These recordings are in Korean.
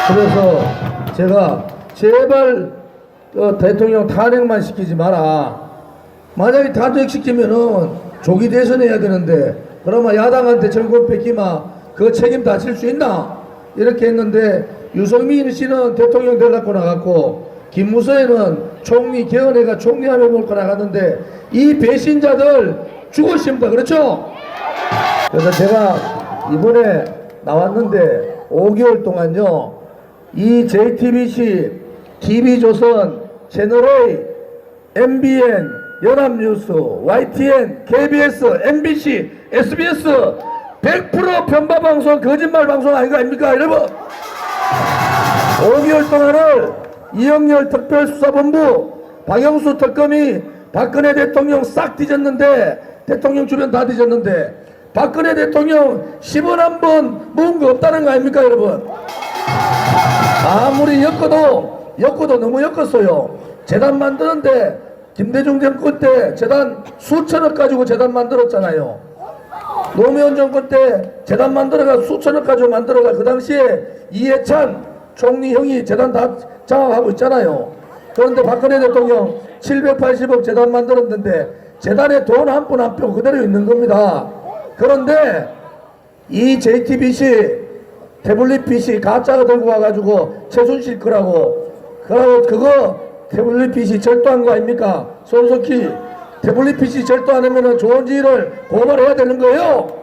그래서 제가 제발 대통령 탄핵만 시키지 마라. 만약에 탄핵시키면은 조기 대선해야 되는데 그러면 야당한테 정권 뺏기마 그 책임 다 질 수 있나? 이렇게 했는데 유승민 씨는 대통령 되려고 나갔고 김무성에는 총리 개헌회가 총리하며 몰고 나갔는데 이 배신자들 죽으십니다. 그렇죠? 그래서 제가 이번에 나왔는데 5개월 동안요 이 JTBC, TV조선, 채널A, MBN, 연합뉴스, YTN, KBS, MBC, SBS 100% 편파방송, 거짓말방송 아닙니까 여러분? 5개월 동안을 이영렬 특별수사본부, 박영수 특검이 박근혜 대통령 싹 뒤졌는데 대통령 주변 다 뒤졌는데 박근혜 대통령 10원 한 번 모은 거 없다는 거 아닙니까 여러분? 아무리 엮어도 너무 엮었어요. 재단 만드는데 김대중 정권 때 재단 수천억 가지고 재단 만들었잖아요. 노무현 정권 때 재단 만들어가 수천억 가지고 만들어가 그 당시에 이해찬 총리 형이 재단 다 장악하고 있잖아요. 그런데 박근혜 대통령 780억 재단 만들었는데 재단에 돈 한 푼 한 표 그대로 있는 겁니다. 그런데 이 JTBC, 태블릿 PC 가짜가 들고 와가지고 최순실 거라고 그거 태블릿 PC 절도한 거 아닙니까? 손석희 태블릿 PC 절도 안 하면은 조원지를 고발해야 되는 거예요.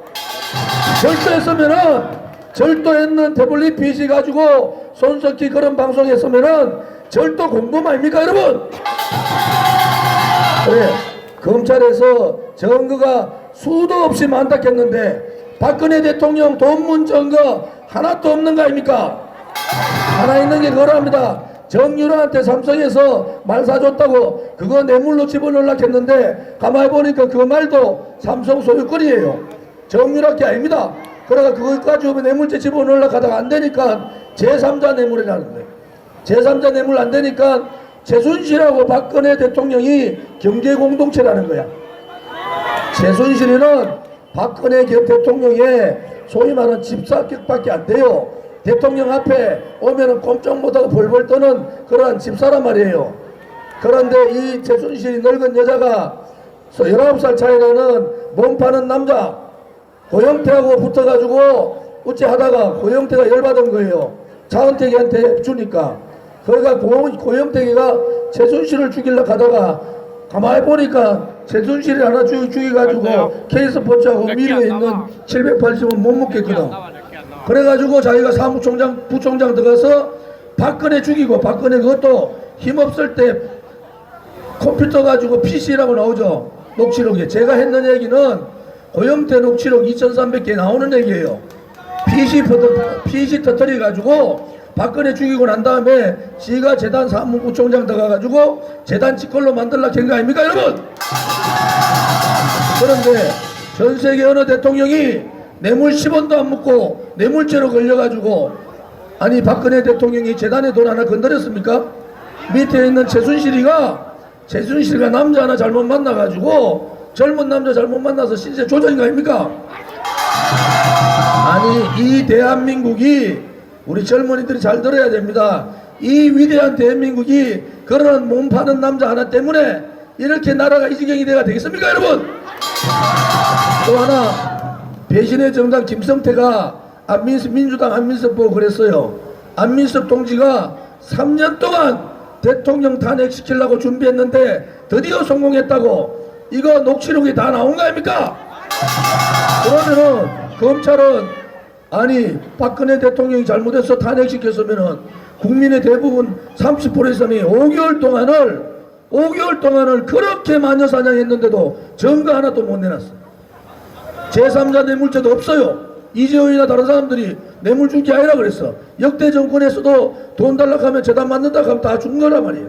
절도했는 태블릿 PC 가지고 손석희 그런 방송했으면은 절도 공범 아닙니까 여러분? 그래 검찰에서 증거가 수도 없이 만닥했는데 박근혜 대통령 돈문 증거 하나도 없는 거 아닙니까? 하나 있는 게 그거랍니다. 정유라한테 삼성에서 말 사줬다고 그거 뇌물로 집어넣으려고 했는데 가만히 보니까 그 말도 삼성 소유권이에요. 정유라 게 아닙니다. 그러니까 그거 가지고 뇌물죄 집어넣으려고 하다가 안 되니까 제3자 뇌물이라는 거예요. 제3자 뇌물 안 되니까 최순실하고 박근혜 대통령이 경제공동체라는 거야. 최순실이는 박근혜 대통령의 소위 말하는 집사격밖에 안 돼요. 대통령 앞에 오면은 꼼짝 못하고 벌벌 떠는 그러한 집사란 말이에요. 그런데 이 최순실이 늙은 여자가 19살 차이 나는 몸 파는 남자 고영태하고 붙어가지고 어찌 하다가 고영태가 열받은 거예요. 차은택이한테 주니까. 그러니까 고영태가 최순실을 죽이려고 하다가 가만히 보니까 최순실이 하나 죽여가지고 K스포츠하고 미래에 있는 780원 못 먹겠거든. 그래가지고 자기가 사무총장, 부총장 들어가서 박근혜 죽이고 박근혜 그것도 힘없을 때 컴퓨터 가지고 PC라고 나오죠. 녹취록에. 제가 했는 얘기는 고영태 녹취록 2300개 나오는 얘기예요. PC 터뜨려가지고 박근혜 죽이고 난 다음에 지가 재단 사무부총장 들어가가지고 재단 직걸로 만들려고 한 거 아닙니까 여러분? 그런데 전세계 어느 대통령이 뇌물 10원도 안 묻고 뇌물죄로 걸려가지고 아니 박근혜 대통령이 재단에 돈 하나 건드렸습니까? 밑에 있는 최순실이가 남자 하나 잘못 만나가지고 젊은 남자 잘못 만나서 신세 조작인 거 아닙니까? 아니 이 대한민국이 우리 젊은이들이 잘 들어야 됩니다. 이 위대한 대한민국이 그런 몸 파는 남자 하나 때문에 이렇게 나라가 이 지경이 돼가 되겠습니까 여러분? 또 하나 배신의 정당 김성태가 민주당 안민석 보고 그랬어요. 안민석 동지가 3년 동안 대통령 탄핵시키려고 준비했는데 드디어 성공했다고. 이거 녹취록이 다 나온 거 아닙니까? 그러면은 검찰은 아니 박근혜 대통령이 잘못해서 탄핵시켰으면은 국민의 대부분 30% 이상이 5개월 동안을 그렇게 마녀사냥했는데도 증거 하나도 못 내놨어. 제3자 뇌물죄도 없어요. 이재용이나 다른 사람들이 뇌물 준 게 아니라 그랬어. 역대 정권에서도 돈 달라고 하면 재단 만든다고 하면 다 준 거란 말이에요.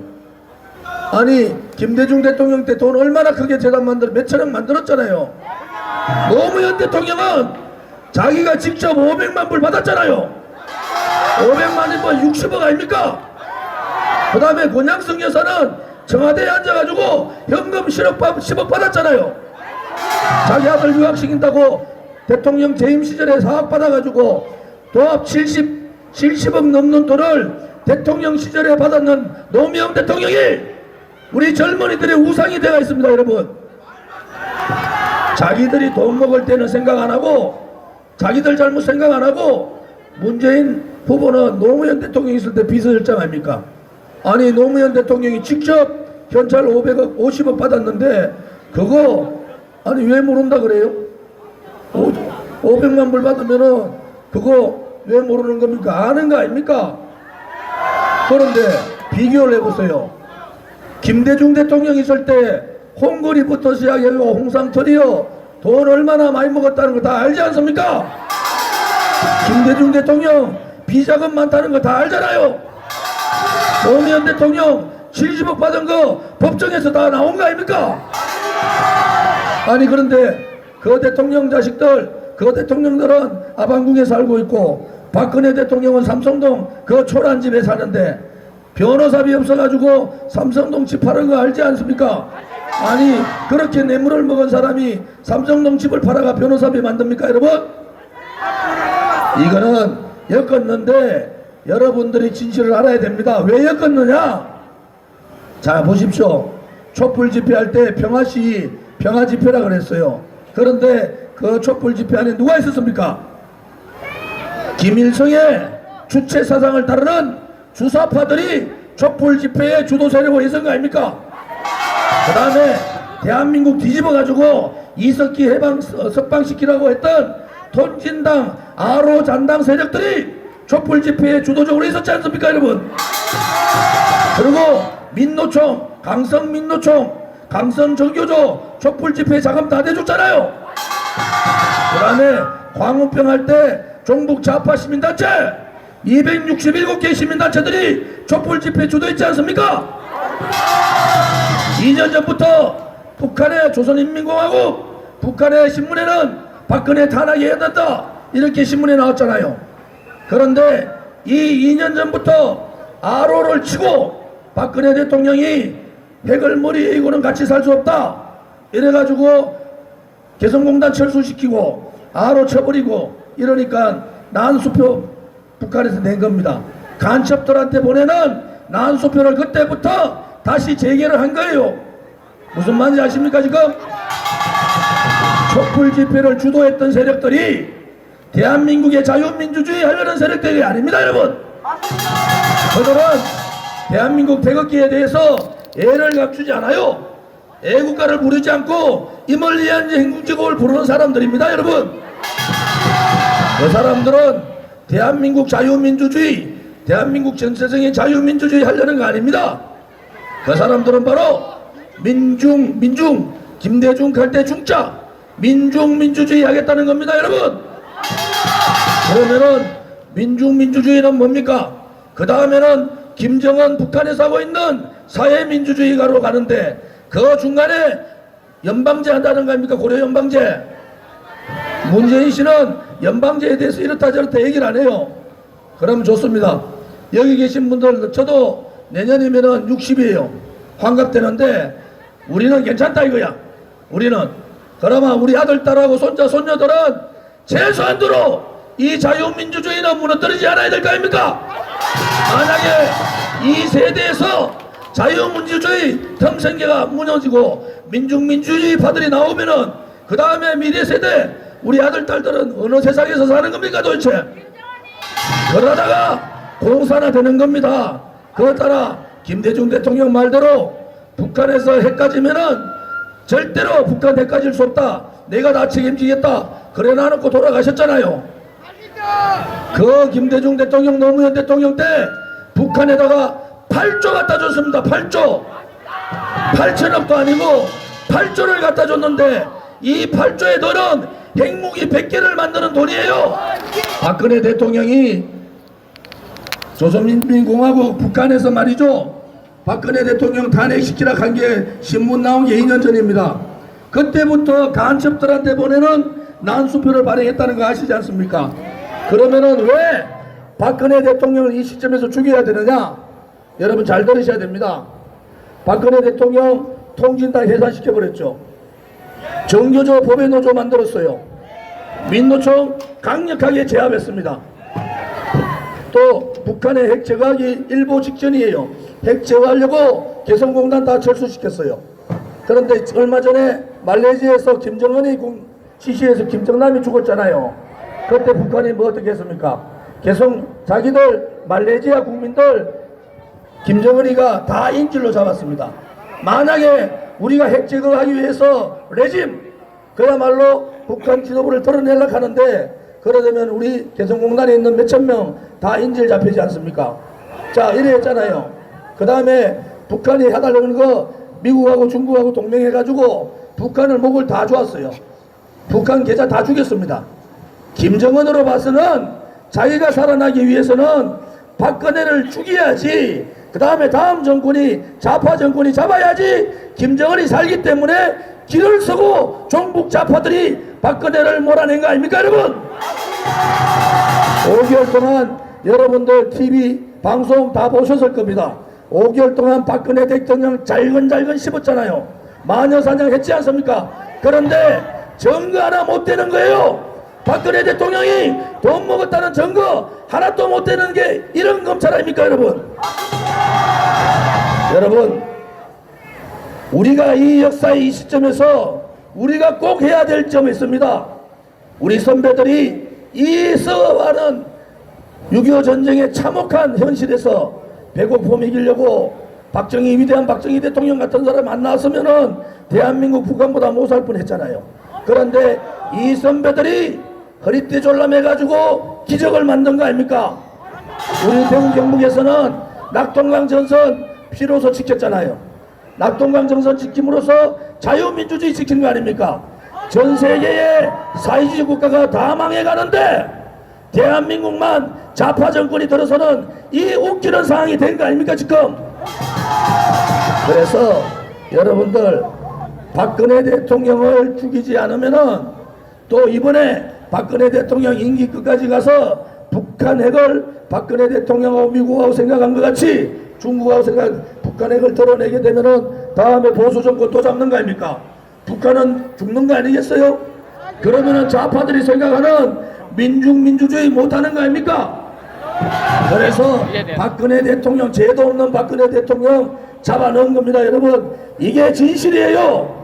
아니 김대중 대통령 때 돈 얼마나 크게 재단 몇 천억 만들었잖아요. 노무현 대통령은 자기가 직접 500만 불 받았잖아요. 500만이 뭐 60억 아닙니까? 그 다음에 권양승 여사는 청와대에 앉아가지고 현금 10억 받았잖아요. 자기 아들 유학시킨다고 대통령 재임 시절에 사학 받아가지고 도합 70 70억 넘는 돈을 대통령 시절에 받았는 노무현 대통령이 우리 젊은이들의 우상이 되어 있습니다. 여러분, 자기들이 돈 먹을 때는 생각 안 하고 자기들 잘못 생각 안 하고 문재인 후보는 노무현 대통령이 있을 때 비서실장 아닙니까? 아니 노무현 대통령이 직접 현찰 500억 50억 받았는데 그거 아니 왜 모른다 그래요? 500만 불 받으면은 그거 왜 모르는 겁니까? 아는 거 아닙니까? 그런데 비교를 해보세요. 김대중 대통령 있을 때 홍거리부터 시작해서 홍상철이요 돈 얼마나 많이 먹었다는 거 다 알지 않습니까? 김대중 대통령 비자금 많다는 거 다 알잖아요. 노무현 대통령 70억 받은 거 법정에서 다 나온 거 아닙니까? 아니 그런데 그 대통령 자식들 그 대통령들은 아방궁에 살고 있고 박근혜 대통령은 삼성동 그 초란 집에 사는데 변호사비 없어가지고 삼성동 집 팔은 거 알지 않습니까? 아니 그렇게 뇌물을 먹은 사람이 삼성동 집을 팔아가 변호사비 만듭니까 여러분? 이거는 엮었는데 여러분들이 진실을 알아야 됩니다. 왜 엮었느냐? 자 보십시오. 촛불 집회할 때 평화시 평화 집회라 그랬어요. 그런데 그 촛불 집회 안에 누가 있었습니까? 김일성의 주체 사상을 따르는 주사파들이 촛불 집회의 주도 세력으로 있었던 거 아닙니까? 그 다음에 대한민국 뒤집어 가지고 이석기 석방시키라고 했던 통진당 아로 잔당 세력들이 촛불 집회에 주도적으로 있었지 않습니까 여러분? 그리고 민노총 강성민노총 강성정교조 촛불 집회 자금 다 대줬잖아요. 그 다음에 광우병 할 때 종북 좌파 시민단체 267개 시민단체들이 촛불 집회 주도했지 않습니까? 2년 전부터 북한의 조선인민공화국 북한의 신문에는 박근혜 탄핵해야 된다 이렇게 신문에 나왔잖아요. 그런데 이 2년 전부터 아로를 치고 박근혜 대통령이 핵을 머리에 이고는 같이 살 수 없다 이래가지고 개성공단 철수시키고 아로 쳐버리고 이러니까 난수표 북한에서 낸 겁니다. 간첩들한테 보내는 난수표를 그때부터 다시 재개를 한 거예요. 무슨 말인지 아십니까 지금? 촛불 집회를 주도했던 세력들이 대한민국의 자유민주주의 하려는 세력들이 아닙니다 여러분. 그들은 대한민국 태극기에 대해서 애를 감추지 않아요. 애국가를 부르지 않고 이멀리한 행국제국을 부르는 사람들입니다 여러분. 그 사람들은 대한민국 자유민주주의 대한민국 전체적인 자유민주주의 하려는 거 아닙니다. 그 사람들은 바로 민중 김대중 갈 때 중자 민중민주주의 하겠다는 겁니다 여러분. 그러면은 민중민주주의는 뭡니까? 그 다음에는 김정은 북한에서 하고 있는 사회민주주의가로 가는데 그 중간에 연방제 한다는 거 아닙니까? 고려 연방제. 문재인 씨는 연방제에 대해서 이렇다 저렇다 얘기를 안 해요. 그럼 좋습니다. 여기 계신 분들 저도 내년이면은 60이에요. 환갑되는데 우리는 괜찮다 이거야. 우리는 그러면 우리 아들 딸하고 손자 손녀들은 최소한도로 이 자유민주주의는 무너뜨리지 않아야 될 거 아닙니까? 만약에 이 세대에서 자유민주주의 틈생계가 무너지고 민중민주주의 파들이 나오면은 그 다음에 미래 세대 우리 아들 딸들은 어느 세상에서 사는 겁니까 도대체? 그러다가 공산화 되는 겁니다. 그것 따라 김대중 대통령 말대로 북한에서 핵 가지면은 절대로 북한 핵 가질 수 없다. 내가 다 책임지겠다. 그래 놔놓고 돌아가셨잖아요. 그 김대중 대통령 노무현 대통령 때 북한에다가 8조 갖다 줬습니다. 8조 8천억도 아니고 8조를 갖다 줬는데 이 8조의 돈은 핵무기 100개를 만드는 돈이에요. 박근혜 대통령이 조선인민공화국 북한에서 말이죠. 박근혜 대통령 탄핵시키라 한 게 신문 나온 게 2년 전입니다. 그때부터 간첩들한테 보내는 난수표를 발행했다는 거 아시지 않습니까? 그러면은 왜 박근혜 대통령을 이 시점에서 죽여야 되느냐? 여러분 잘 들으셔야 됩니다. 박근혜 대통령 통진당 해산시켜버렸죠. 정교조 법외노조 만들었어요. 민노총 강력하게 제압했습니다. 또 북한의 핵 제거하기 일보 직전이에요. 핵 제거하려고 개성공단 다 철수시켰어요. 그런데 얼마 전에 말레이시아에서 김정은이 지시해서 김정남이 죽었잖아요. 그때 북한이 뭐 어떻게 했습니까? 자기들 말레이시아 국민들 김정은이가 다 인질로 잡았습니다. 만약에 우리가 핵 제거하기 위해서 레짐 그야말로 북한 지도부를 드러내려고 하는데 그러려면 우리 개성공단에 있는 몇천 명 다 인질 잡히지 않습니까? 자, 이래 했잖아요. 그 다음에 북한이 해달라는 거 미국하고 중국하고 동맹해가지고 북한을 목을 다 조았어요. 북한 계좌 다 죽였습니다. 김정은으로 봐서는 자기가 살아나기 위해서는 박근혜를 죽여야지, 그 다음에 다음 정권이 좌파 정권이 잡아야지 김정은이 살기 때문에 길을 서고 종북 좌파들이 박근혜를 몰아낸 거 아닙니까 여러분? 5개월 동안 여러분들 TV 방송 다 보셨을 겁니다. 5개월 동안 박근혜 대통령 잘근잘근 씹었잖아요. 마녀사냥 했지 않습니까? 그런데 증거 하나 못 되는 거예요. 박근혜 대통령이 돈 먹었다는 증거 하나도 못 되는 게 이런 검찰 아닙니까 여러분? 여러분, 우리가 이 역사의 이 시점에서 우리가 꼭 해야 될 점이 있습니다. 우리 선배들이 이 써와는 6.25 전쟁의 참혹한 현실에서 배고픔 이기려고 위대한 박정희 대통령 같은 사람 안 나왔으면은 대한민국 북한보다 못 살 뻔했잖아요. 그런데 이 선배들이 허리띠 졸라매가지고 기적을 만든 거 아닙니까? 우리 대구 경북에서는 낙동강 전선 비로소 지켰잖아요. 낙동강 전선 지킴으로써 자유민주주의 지킨 거 아닙니까? 전 세계의 사회주의 국가가 다 망해가는데 대한민국만 좌파 정권이 들어서는 이 웃기는 상황이 된 거 아닙니까 지금? 그래서 여러분들 박근혜 대통령을 죽이지 않으면은 또 이번에 박근혜 대통령 임기 끝까지 가서 북한 핵을 박근혜 대통령하고 미국하고 생각한 것 같이 중국하고 북한 핵을 드러내게 되면은 다음에 보수 정권 또 잡는 거 아닙니까? 북한은 죽는 거 아니겠어요? 그러면은 좌파들이 생각하는 민주주의 못하는 거 아닙니까? 그래서 박근혜 대통령, 죄도 없는 박근혜 대통령 잡아넣은 겁니다 여러분. 이게 진실이에요.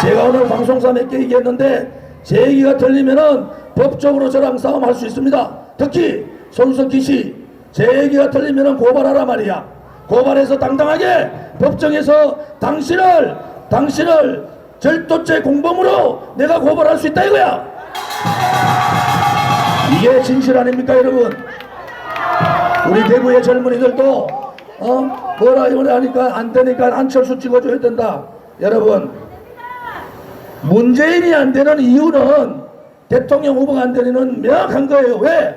제가 오늘 방송사 몇 개 얘기했는데 제 얘기가 틀리면은 법적으로 저랑 싸움할 수 있습니다. 특히 손석희 씨, 제 얘기가 틀리면은 고발하라 말이야. 고발해서 당당하게 법정에서 당신을 절도죄 공범으로 내가 고발할 수 있다 이거야. 이게 진실 아닙니까 여러분? 우리 대구의 젊은이들도 뭐라 이거라 하니까 안 되니까 안철수 찍어줘야 된다. 여러분, 문재인이 안 되는 이유는 대통령 후보가 안 되는 명확한 거예요. 왜?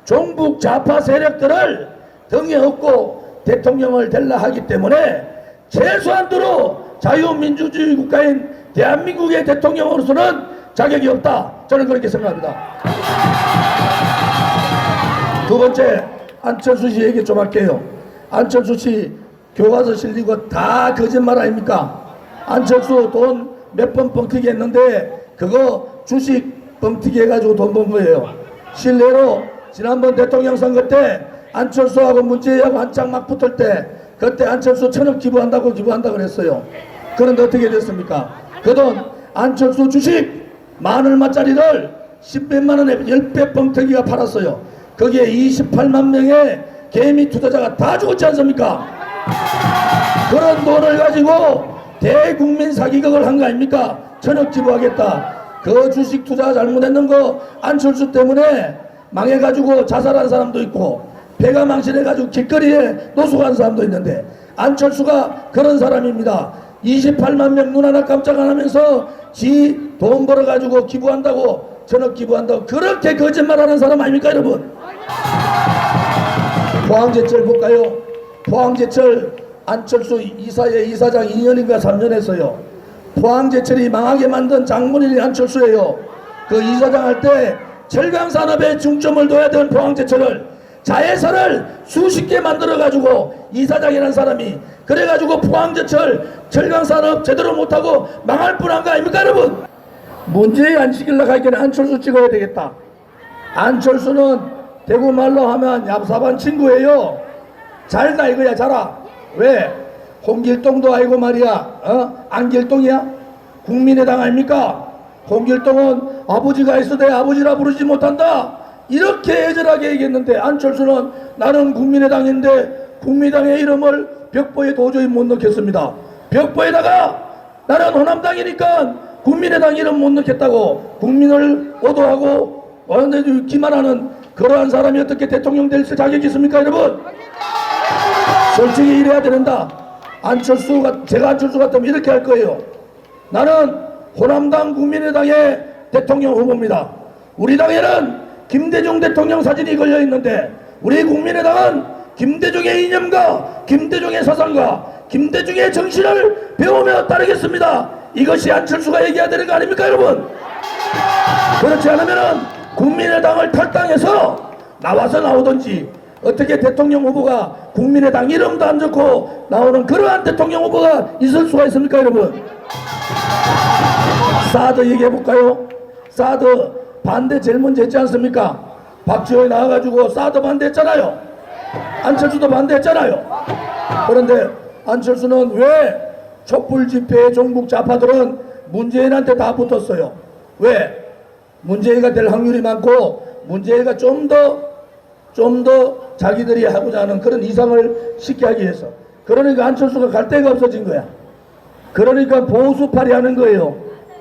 종북 좌파 세력들을 등에 업고 대통령을 되려 하기 때문에 최소한도로 자유민주주의 국가인 대한민국의 대통령으로서는 자격이 없다. 저는 그렇게 생각합니다. 두 번째, 안철수 씨 얘기 좀 할게요. 안철수 씨 교과서 실리고 다 거짓말 아닙니까? 안철수 돈 몇 번 뻥튀기 했는데 그거 주식 뻥튀기 해가지고 돈 번 거예요. 실례로 지난번 대통령 선거 때 안철수하고 문재인하고 한창 막 붙을 때 그때 안철수 1,000억 기부한다고 그랬어요. 그런데 어떻게 됐습니까? 그 돈 안철수 주식 10,000얼마짜리를 10몇만 원에 10배 뻥튀기가 팔았어요. 거기에 28만 명의 개미 투자자가 다 죽었지 않습니까? 그런 돈을 가지고 대국민 사기극을 한 거 아닙니까? 1,000억 기부하겠다. 그 주식 투자 잘못했는 거 안철수 때문에 망해가지고 자살한 사람도 있고 배가 망신해가지고 길거리에 노숙한 사람도 있는데 안철수가 그런 사람입니다. 28만 명 눈 하나 깜짝 안 하면서 지 돈 벌어가지고 기부한다고 1,000억 기부한다고 그렇게 거짓말하는 사람 아닙니까 여러분? 포항제철 볼까요? 포항제철 안철수 이사장 2년인가 3년 했어요. 포항제철이 망하게 만든 장본인이 안철수예요. 그 이사장 할 때 철강산업에 중점을 둬야 되는 포항제철을 자회사를 수십 개 만들어가지고 이사장이라는 사람이 그래가지고 포항제철 철강산업 제대로 못하고 망할 뻔한 거 아닙니까 여러분? 문재인 안 시키려고 하기에는 안철수 찍어야 되겠다. 안철수는 대구 말로 하면 얍삽한 친구예요. 잘다 이거야, 자라. 왜? 홍길동도 아니고 말이야. 안길동이야? 국민의당 아닙니까? 홍길동은 아버지가 있어 내 아버지라 부르지 못한다. 이렇게 애절하게 얘기했는데, 안철수는 나는 국민의당인데 국민의당의 이름을 벽보에 도저히 못 넣겠습니다. 벽보에다가 나는 호남당이니까 국민의당 이름 못 넣겠다고 국민을 오도하고 기만하는 그러한 사람이 어떻게 대통령 될 자격이 있습니까, 여러분? 솔직히 이래야 된다. 제가 안철수 같으면 이렇게 할 거예요. 나는 호남당 국민의당의 대통령 후보입니다. 우리 당에는 김대중 대통령 사진이 걸려 있는데, 우리 국민의당은 김대중의 이념과 김대중의 사상과 김대중의 정신을 배우며 따르겠습니다. 이것이 안철수가 얘기해야 되는 거 아닙니까, 여러분? 그렇지 않으면은 국민의당을 탈당해서 나오든지, 어떻게 대통령 후보가 국민의당 이름도 안 적고 나오는 그러한 대통령 후보가 있을 수가 있습니까, 여러분? 사드 얘기해 볼까요? 사드 반대 제일 먼저 했지 않습니까? 박지원이 나와가지고 사드 반대했잖아요. 안철수도 반대했잖아요. 그런데 안철수는 왜 촛불 집회의 종북 좌파들은 문재인한테 다 붙었어요? 왜? 문재인가 될 확률이 많고, 문재인가 좀 더 자기들이 하고자 하는 그런 이상을 쉽게 하기 위해서. 그러니까 안철수가 갈 데가 없어진 거야. 그러니까 보수팔이 하는 거예요.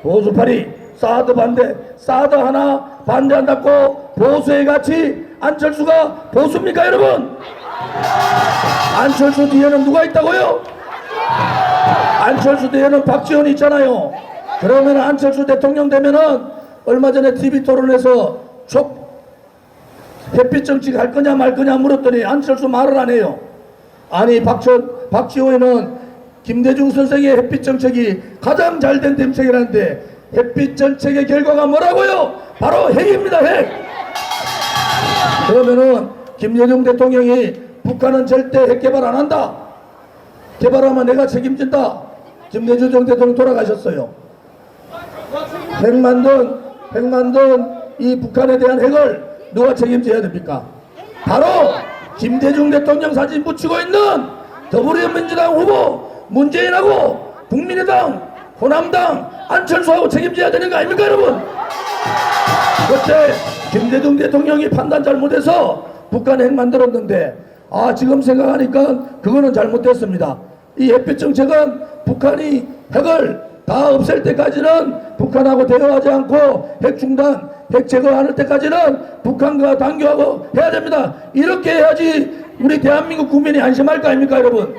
보수팔이 사드 반대, 사드 하나 반대한다고 보수의 가치. 안철수가 보수입니까, 여러분? 안철수 뒤에는 누가 있다고요? 안철수 뒤에는 박지원이 있잖아요. 그러면 안철수 대통령 되면은 얼마 전에 TV 토론에서 햇빛 정책 할 거냐 말 거냐 물었더니 안철수 말을 안 해요. 아니, 박지원은 김대중 선생의 햇빛 정책이 가장 잘된 정책이라는데, 햇빛 정책의 결과가 뭐라고요? 바로 핵입니다, 핵. 그러면은 김대중 대통령이 북한은 절대 핵 개발 안 한다, 개발하면 내가 책임진다. 김대중 대통령 돌아가셨어요. 핵 만든 이 북한에 대한 핵을 누가 책임져야 됩니까? 바로 김대중 대통령 사진 붙이고 있는 더불어민주당 후보 문재인하고 국민의당, 호남당, 안철수하고 책임져야 되는 거 아닙니까, 여러분? 그때 김대중 대통령이 판단 잘못해서 북한에 핵 만들었는데, 지금 생각하니까 그거는 잘못됐습니다. 이 햇빛 정책은 북한이 핵을 다 없앨 때까지는 북한하고 대화하지 않고 핵 중단, 핵 제거하는 때까지는 북한과 단교하고 해야 됩니다. 이렇게 해야지 우리 대한민국 국민이 안심할 거 아닙니까, 여러분?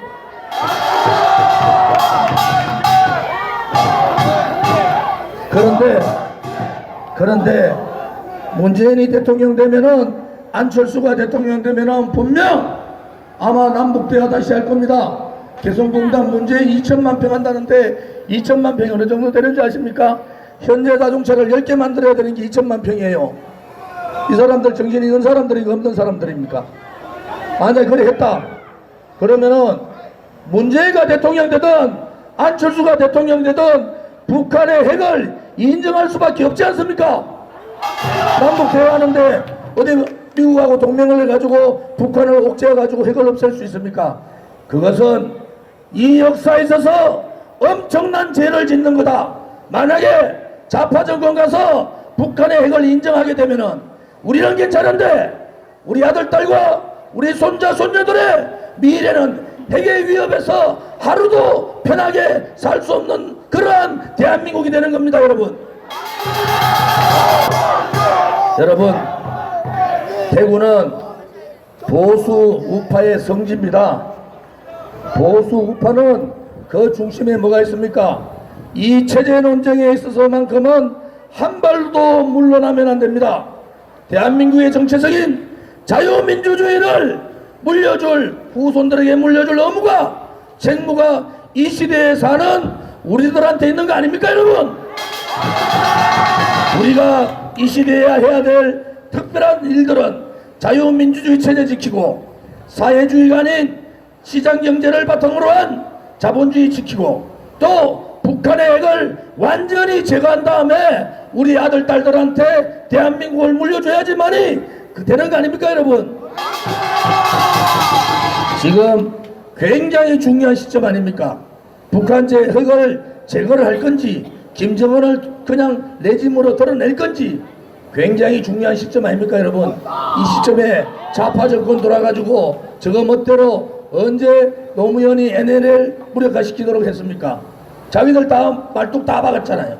그런데 문재인이 대통령 되면은, 안철수가 대통령 되면은 분명 아마 남북대화 다시 할 겁니다. 개성공단 문재인 2천만 평 한다는데 2천만 평이 어느 정도 되는지 아십니까? 현대 자동차를 10개 만들어야 되는 게 2천만 평이에요. 이 사람들 정신이 있는 사람들인가 없는 사람들입니까? 만약에 그래 했다 그러면은 문재인가 대통령 되든 안철수가 대통령 되든 북한의 핵을 인정할 수밖에 없지 않습니까? 남북 대화하는데 어디 미국하고 동맹을 해가지고 북한을 옥죄해가지고 핵을 없앨 수 있습니까? 그것은 이 역사에 있어서 엄청난 죄를 짓는 거다. 만약에 좌파 정권 가서 북한의 핵을 인정하게 되면은 우리는 괜찮은데 우리 아들, 딸과 우리 손자, 손녀들의 미래는 핵의 위협에서 하루도 편하게 살 수 없는 그러한 대한민국이 되는 겁니다, 여러분. 여러분, 대구는 보수 우파의 성지입니다. 보수 우파는 그 중심에 뭐가 있습니까? 이 체제 논쟁에 있어서만큼은 한 발도 물러나면 안 됩니다. 대한민국의 정체적인 자유민주주의를 물려줄, 후손들에게 물려줄 의무가, 책무가 이 시대에 사는 우리들한테 있는 거 아닙니까, 여러분? 우리가 이 시대에 해야 될 특별한 일들은 자유민주주의 체제 지키고, 사회주의가 아닌 시장경제를 바탕으로 한 자본주의 지키고, 또 북한의 핵을 완전히 제거한 다음에 우리 아들, 딸들한테 대한민국을 물려줘야지만이 되는 거 아닙니까 여러분? 지금 굉장히 중요한 시점 아닙니까? 북한제 핵을 제거를 할 건지 김정은을 그냥 레짐으로 드러낼 건지 굉장히 중요한 시점 아닙니까 여러분? 이 시점에 좌파 정권 돌아가지고 저거 멋대로 언제 노무현이 NLL 무력화시키도록 했습니까? 자기들 다 말뚝 다 박았잖아요.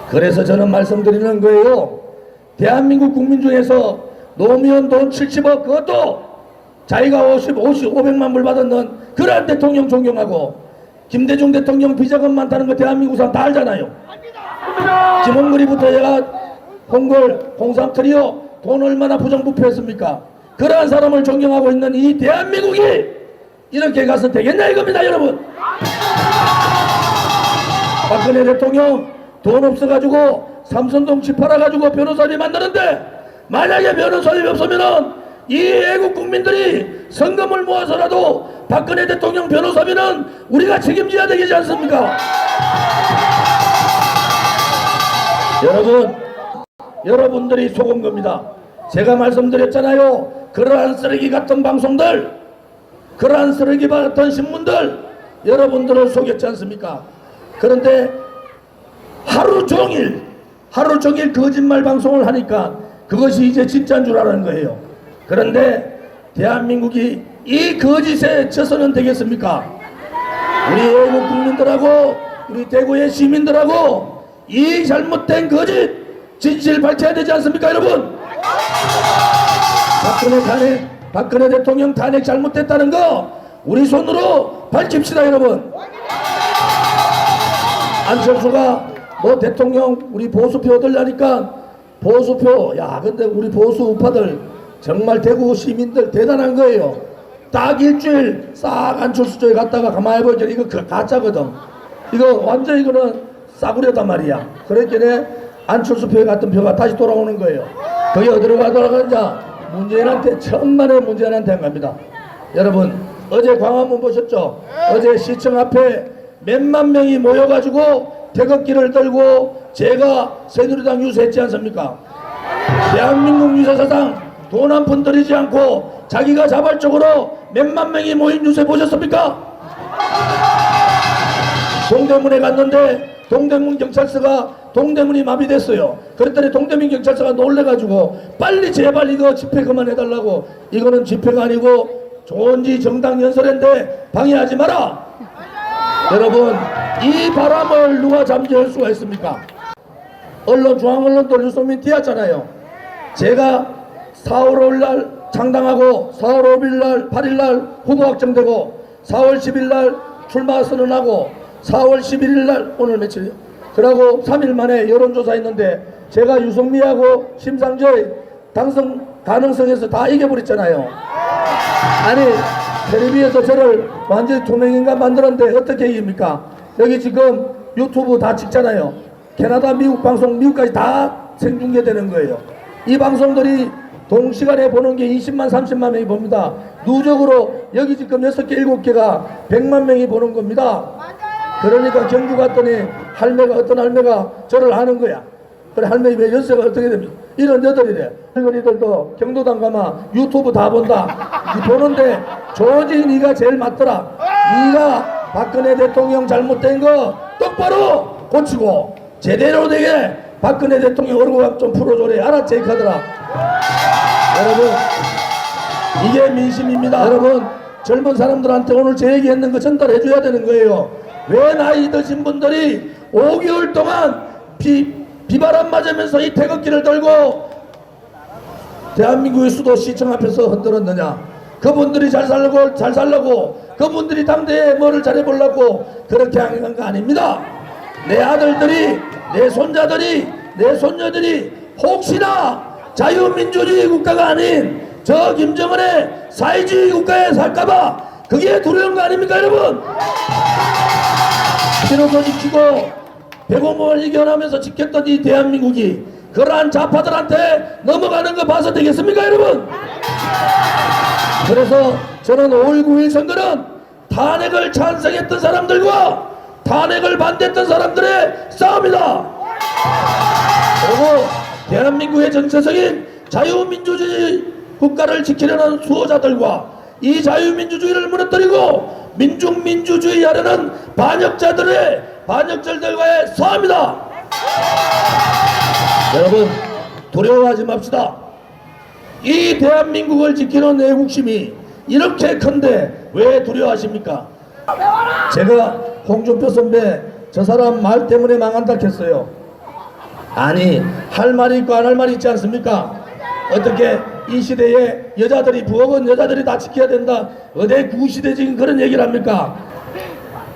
그래서 저는 말씀드리는 거예요. 대한민국 국민 중에서 노무현 돈 70억 그것도 자기가 500만 불 받았는 그러한 대통령 존경하고 김대중 대통령 비자금 많다는 거 대한민국 사람 다 알잖아요. 김홍근이부터 얘가 홍걸, 홍삼 트리오 돈 얼마나 부정부패했습니까? 그러한 사람을 존경하고 있는 이 대한민국이 이렇게 가서 되겠냐 이겁니다 여러분. 박근혜 대통령 돈 없어가지고 삼선동 집 팔아가지고 변호사비 만드는데 만약에 변호사비 없으면은 이 애국 국민들이 성금을 모아서라도 박근혜 대통령 변호사비는 우리가 책임져야 되지 않습니까? 여러분들이 속은 겁니다. 제가 말씀드렸잖아요. 그러한 쓰레기 같은 방송들, 그러한 쓰레기 같은 신문들 여러분들을 속였지 않습니까? 그런데 하루 종일 거짓말 방송을 하니까 그것이 이제 진짜인 줄 아는 거예요. 그런데 대한민국이 이 거짓에 져서는 되겠습니까? 우리 애국 국민들하고 우리 대구의 시민들하고 이 잘못된 거짓 진실 밝혀야 되지 않습니까 여러분? 박근혜 대통령 탄핵 잘못됐다는 거 우리 손으로 밝힙시다 여러분. 안철수가 뭐 대통령 우리 보수표 얻으려니까 보수표 근데 우리 보수 우파들 정말 대구 시민들 대단한 거예요. 딱 일주일 싹 안철수 쪽에 갔다가 가만히 보니까 이거 가짜거든. 이거 완전 이거는 싸구려단 말이야. 그랬더니 안철수 표에 갔던 표가 다시 돌아오는 거예요. 그게 어디로 가더라가냐 문재인한테 천만의 문재인한테 한 겁니다. 여러분 어제 광화문 보셨죠? 어제 시청 앞에 몇만 명이 모여가지고 태극기를 들고 제가 새누리당 유세했지 않습니까? 대한민국 유세사상 돈 한 푼 들이지 않고 자기가 자발적으로 몇만 명이 모인 유세 보셨습니까? 동대문에 갔는데 동대문 경찰서가 동대문이 마비됐어요. 그랬더니 동대문 경찰서가 놀래가지고 빨리 제발 이거 집회 그만해달라고. 이거는 집회가 아니고 좋은지 정당 연설인데 방해하지 마라. 여러분 이 바람을 누가 잠재울 수가 있습니까? 언론 중앙언론도 뉴스민 띄었잖아요. 제가 4월 5일날 창당하고 4월 5일날 8일날 후보 확정되고 4월 10일날 출마 선언하고 4월 11일날 오늘 며칠이요? 그러고 3일 만에 여론조사 했는데 제가 유승미하고 심상조의 당선 가능성에서 다 이겨버렸잖아요. 아니 텔레비에서 저를 완전히 투명인간 만들었는데 어떻게 이깁니까? 여기 지금 유튜브 다 찍잖아요. 캐나다 미국 방송 미국까지 다 생중계되는 거예요. 이 방송들이 동시간에 보는 게 20만 30만 명이 봅니다. 누적으로 여기 지금 6개 7개가 100만 명이 보는 겁니다. 그러니까 경주 갔더니 어떤 할매가 저를 아는 거야. 그래 할머니 왜 연세가 어떻게 됩니까? 이런 여덟이래. 할머니들도 경도당 가면 유튜브 다 본다. 보는데 조지 네가 제일 맞더라. 네가 박근혜 대통령 잘못된 거 똑바로 고치고 제대로 되게 박근혜 대통령 얼굴 좀 풀어줘래. 알았지? 하더라. 여러분 이게 민심입니다. 여러분 젊은 사람들한테 오늘 제 얘기했는 거 전달해 줘야 되는 거예요. 왜 나이 드신 분들이 5개월 동안 비바람 맞으면서 이 태극기를 들고 대한민국의 수도 시청 앞에서 흔들었느냐? 그분들이 잘 살려고 그분들이 당대에 뭐를 잘해보려고 그렇게 한 거 아닙니다. 내 아들들이 내 손자들이 내 손녀들이 혹시나 자유민주주의 국가가 아닌 저 김정은의 사회주의 국가에 살까봐 그게 두려운 거 아닙니까 여러분? 비로소 지키고 배고픔을 이겨나면서 지켰던 이 대한민국이 그러한 좌파들한테 넘어가는 거 봐서 되겠습니까 여러분? 그래서 저는 5.19 9.1 선거는 탄핵을 찬성했던 사람들과 탄핵을 반대했던 사람들의 싸움이다. 그리고 대한민국의 정체적인 자유민주주의 국가를 지키려는 수호자들과 이 자유민주주의를 무너뜨리고 민중민주주의 하려는 반역자들과의 싸움이다. 여러분, 두려워하지 맙시다. 이 대한민국을 지키는 애국심이 이렇게 큰데 왜 두려워하십니까? 제가 홍준표 선배 저 사람 말 때문에 망한다 했어요. 아니, 할 말이 있고 안 할 말이 있지 않습니까? 어떻게 이 시대에 여자들이 부엌은 여자들이 다 지켜야 된다, 어디 구시대적인 그런 얘기를 합니까?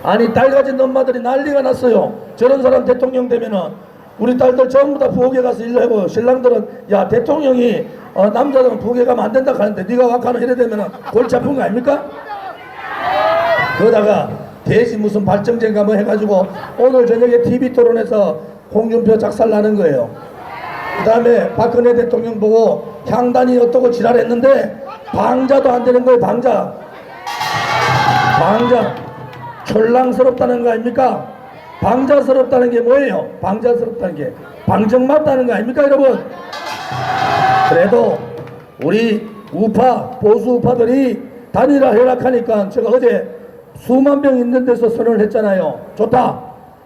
아니, 딸 가진 엄마들이 난리가 났어요. 저런 사람 대통령 되면은 우리 딸들 전부 다 부엌에 가서 일을 해보요. 신랑들은 야, 대통령이 남자들은 부엌에 가면 안 된다 하는데 네가 와카노 이래 되면은 골치 아픈 거 아닙니까? 그러다가 대신 무슨 발정제인가 뭐 해가지고 오늘 저녁에 TV 토론에서 홍준표 작살나는 거예요. 그 다음에 박근혜 대통령 보고 향단이 어떻고 지랄했는데 방자도 안 되는 거예요. 방자 촐랑스럽다는 거 아닙니까? 방자스럽다는 게 뭐예요? 방자스럽다는 게 방정 맞다는 거 아닙니까, 여러분? 그래도 우리 우파 보수 우파들이 단일화 해락하니까 제가 어제 수만 명 있는 데서 선언을 했잖아요. 좋다,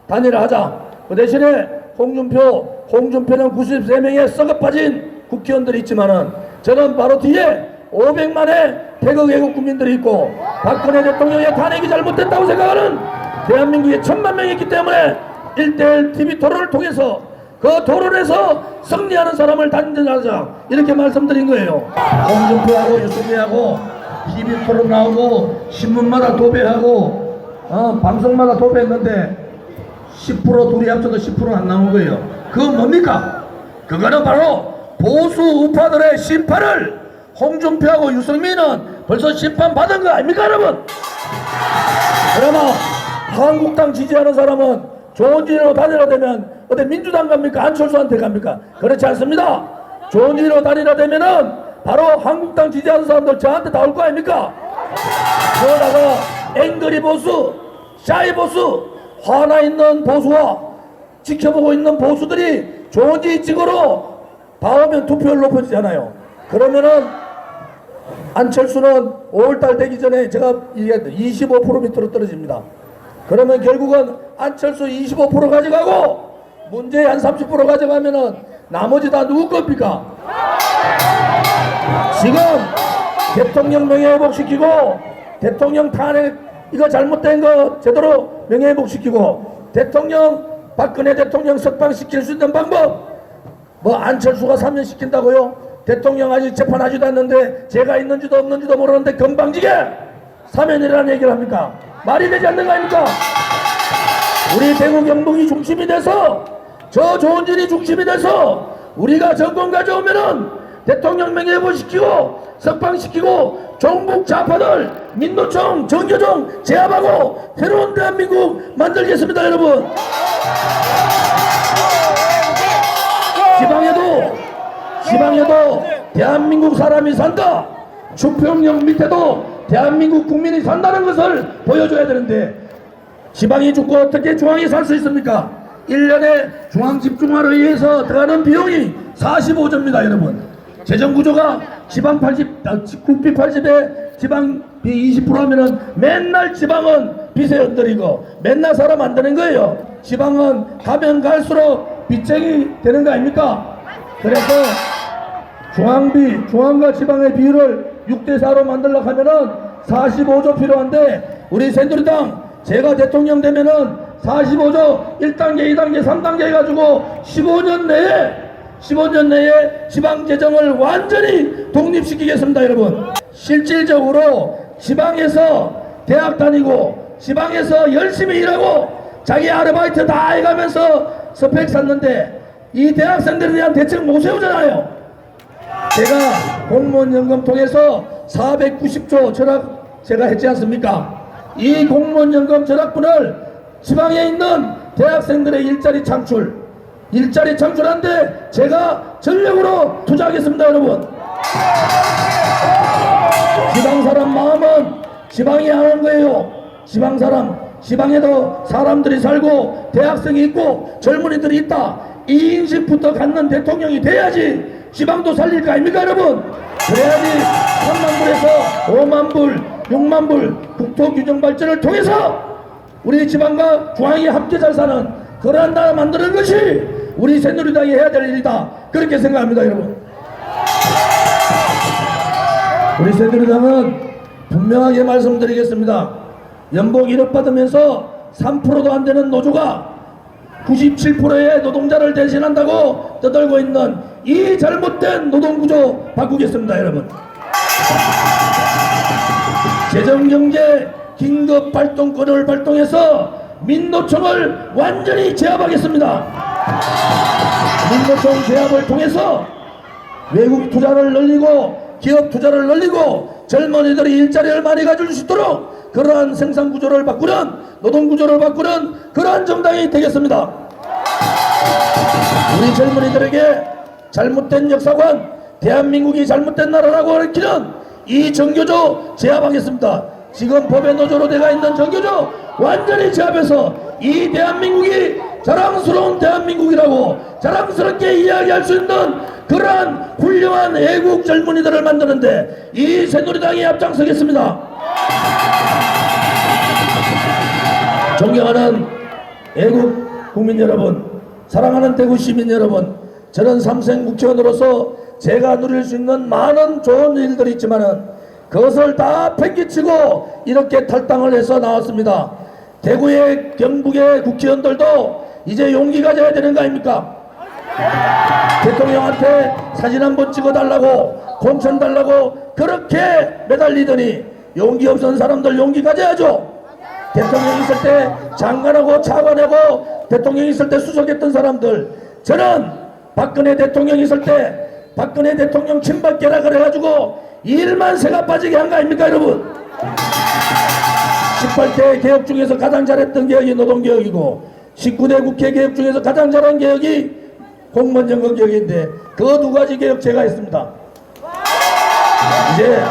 단일화 하자. 그 대신에 홍준표는 93명의 썩어 빠진 국회의원들이 있지만은 저는 바로 뒤에 500만의 태극 애국 국민들이 있고 박근혜 대통령의 탄핵이 잘못됐다고 생각하는 대한민국에 1000만 명이 있기 때문에 1대1 TV 토론을 통해서 그 토론에서 승리하는 사람을 단전하자, 이렇게 말씀드린 거예요. 홍준표하고 유승민하고 TV 토론 나오고 신문마다 도배하고 방송마다 도배했는데 10% 둘이 합쳐도 10%는 안 나온 거예요. 그건 뭡니까? 그거는 바로 보수 우파들의 심판을 홍준표하고 유승민은 벌써 심판받은 거 아닙니까, 여러분? 그러면 한국당 지지하는 사람은 좋은 일로 단일화되면 어디 민주당 갑니까? 안철수한테 갑니까? 그렇지 않습니다. 좋은 일로 단일화되면은 바로 한국당 지지하는 사람들 저한테 다 올 거 아닙니까? 그러다가 앵그리 보수, 샤이 보수, 화나 있는 보수와 지켜보고 있는 보수들이 좋은 일 찍으러 다오면 투표율 높아지잖아요. 그러면은 안철수는 5월달 되기 전에 제가 얘기했던 25% 밑으로 떨어집니다. 그러면 결국은 안철수 25% 가져가고 문재인 한 30% 가져가면은 나머지 다 누구 겁니까? 지금 대통령 명예회복시키고 대통령 탄핵 이거 잘못된 거 제대로 명예회복시키고 대통령 박근혜 대통령 석방시킬 수 있는 방법, 뭐 안철수가 사면시킨다고요? 대통령 아직 재판하지도 않는데 제가 있는지도 없는지도 모르는데 건방지게 사면이라는 얘기를 합니까? 말이 되지 않는 거 아닙니까? 우리 대구 경북이 중심이 돼서 저 좋은 일이 중심이 돼서 우리가 정권 가져오면은 대통령 명예회복시키고 석방시키고 종북 좌파들 민노총 정교종 제압하고 새로운 대한민국 만들겠습니다, 여러분. 지방에도 대한민국 사람이 산다, 주평역 밑에도 대한민국 국민이 산다는 것을 보여줘야 되는데 지방이 죽고 어떻게 중앙이 살 수 있습니까? 1년에 중앙집중화를 위해서 들어가는 비용이 45조입니다, 여러분. 재정구조가 지방 80, 국비 80에 지방비 20% 하면은 맨날 지방은 빚에 얹들이고 맨날 사람 안 되는 거예요. 지방은 가면 갈수록 빚쟁이 되는 거 아닙니까? 그래서 중앙과 지방의 비율을 6대4로 만들려고 하면은 45조 필요한데 우리 새누리당 제가 대통령 되면은 45조 1단계, 2단계, 3단계 해가지고 15년 내에 지방재정을 완전히 독립시키겠습니다, 여러분. 실질적으로 지방에서 대학 다니고 지방에서 열심히 일하고 자기 아르바이트 다 해가면서 스펙 샀는데 이 대학생들에 대한 대책 못 세우잖아요. 제가 공무원연금 통해서 490조 절약 제가 했지 않습니까? 이 공무원연금 절약분을 지방에 있는 대학생들의 일자리 창출하는데 제가 전력으로 투자하겠습니다, 여러분. 지방 사람 마음은 지방이 하는 거예요. 지방에도 사람들이 살고 대학생이 있고 젊은이들이 있다. 이 인식부터 갖는 대통령이 돼야지 지방도 살릴 거 아닙니까 여러분? 그래야지 3만 불에서 5만 불, 6만 불 국토규정 발전을 통해서 우리 지방과 중앙이 함께 잘 사는 그러한 나라 만드는 것이 우리 새누리당이 해야 될 일이다. 그렇게 생각합니다 여러분. 우리 새누리당은 분명하게 말씀드리겠습니다. 연봉 1억 받으면서 3%도 안 되는 노조가 97%의 노동자를 대신한다고 떠들고 있는 이 잘못된 노동구조 바꾸겠습니다 여러분. 재정경제 긴급발동권을 발동해서 민노총을 완전히 제압하겠습니다. 민노총 제압을 통해서 외국 투자를 늘리고 기업 투자를 늘리고 젊은이들이 일자리를 많이 가질 수 있도록 그러한 생산구조를 바꾸는 노동구조를 바꾸는 그러한 정당이 되겠습니다. 우리 젊은이들에게 잘못된 역사관 대한민국이 잘못된 나라라고 가르치는 이 정교조 제압하겠습니다. 지금 법의 노조로 되어 있는 정교조 완전히 제압해서 이 대한민국이 자랑스러운 대한민국이라고 자랑스럽게 이야기할 수 있는 그러한 훌륭한 애국 젊은이들을 만드는데 이 새누리당이 앞장서겠습니다. 존경하는 애국 국민 여러분, 사랑하는 대구 시민 여러분, 저는 삼생 국회의원으로서 제가 누릴 수 있는 많은 좋은 일들이 있지만은 그것을 다 팽개치고 이렇게 탈당을 해서 나왔습니다. 대구의 경북의 국회의원들도 이제 용기 가져야 되는 거 아닙니까? 대통령한테 사진 한번 찍어달라고 공천 달라고 그렇게 매달리더니 용기 없는 사람들 용기 가져야죠. 대통령 있을 때 장관하고 차관하고 대통령 있을 때 수석했던 사람들, 저는 박근혜 대통령 있을 때 박근혜 대통령 친박계라 그래가지고 일만 새가 빠지게 한 거 아닙니까 여러분? 18대 개혁 중에서 가장 잘했던 개혁이 노동개혁이고 19대 국회 개혁 중에서 가장 잘한 개혁이 공무원연금 개혁인데 그 두 가지 개혁 제가 했습니다. 이제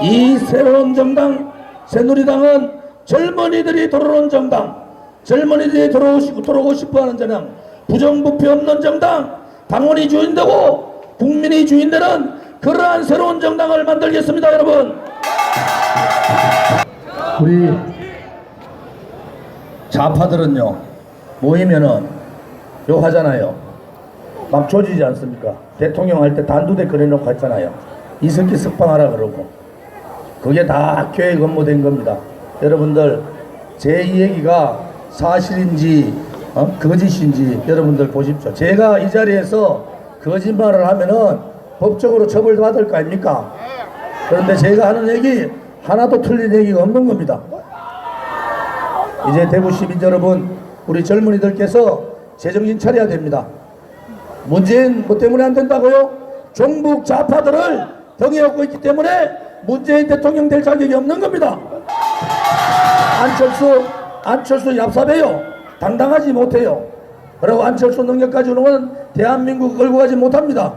이 새로운 정당 새누리당은 젊은이들이 들어오는 정당, 젊은이들이 들어오고 싶어하는 정당, 부정부패 없는 정당, 당원이 주인되고 국민이 주인되는 그러한 새로운 정당을 만들겠습니다 여러분. 우리 좌파들은요 모이면은 요 하잖아요. 막 조지지 않습니까? 대통령 할 때 단두대 그려놓고 했잖아요. 이석기 석방하라 그러고 그게 다 계획 업무된 겁니다. 여러분들 제 이 얘기가 사실인지 거짓인지 여러분들 보십시오. 제가 이 자리에서 거짓말을 하면은 법적으로 처벌받을 거 아닙니까? 그런데 제가 하는 얘기 하나도 틀린 얘기가 없는 겁니다. 이제 대구 시민 여러분, 우리 젊은이들께서 제정신 차려야 됩니다. 문재인 뭐 때문에 안 된다고요? 종북 좌파들을 등에 업고 있기 때문에 문재인 대통령 될 자격이 없는 겁니다. 안철수 얍삽해요. 당당하지 못해요. 그리고 안철수 능력 가지고는 대한민국 끌고 가지 못합니다.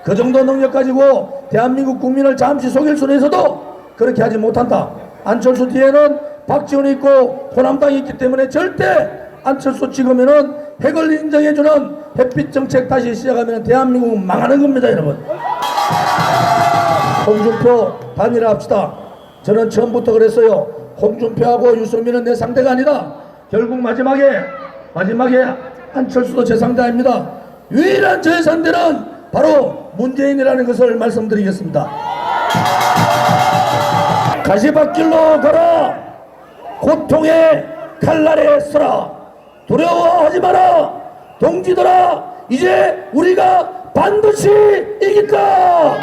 그 정도 능력 가지고 대한민국 국민을 잠시 속일 수는 있어도 그렇게 하지 못한다. 안철수 뒤에는 박지원이 있고 호남당이 있기 때문에 절대 안철수 찍으면은 핵을 인정해주는 햇빛 정책 다시 시작하면 대한민국은 망하는 겁니다 여러분. 홍준표 단일화합시다. 저는 처음부터 그랬어요. 홍준표하고 유승민은 내 상대가 아니다. 결국 마지막에 안철수도 제 상대 아닙니다. 유일한 저의 상대는 바로 문재인이라는 것을 말씀드리겠습니다. 가시밭길로 걸어 고통의 칼날에 서라. 두려워하지 마라. 동지들아, 이제 우리가 반드시 이긴다.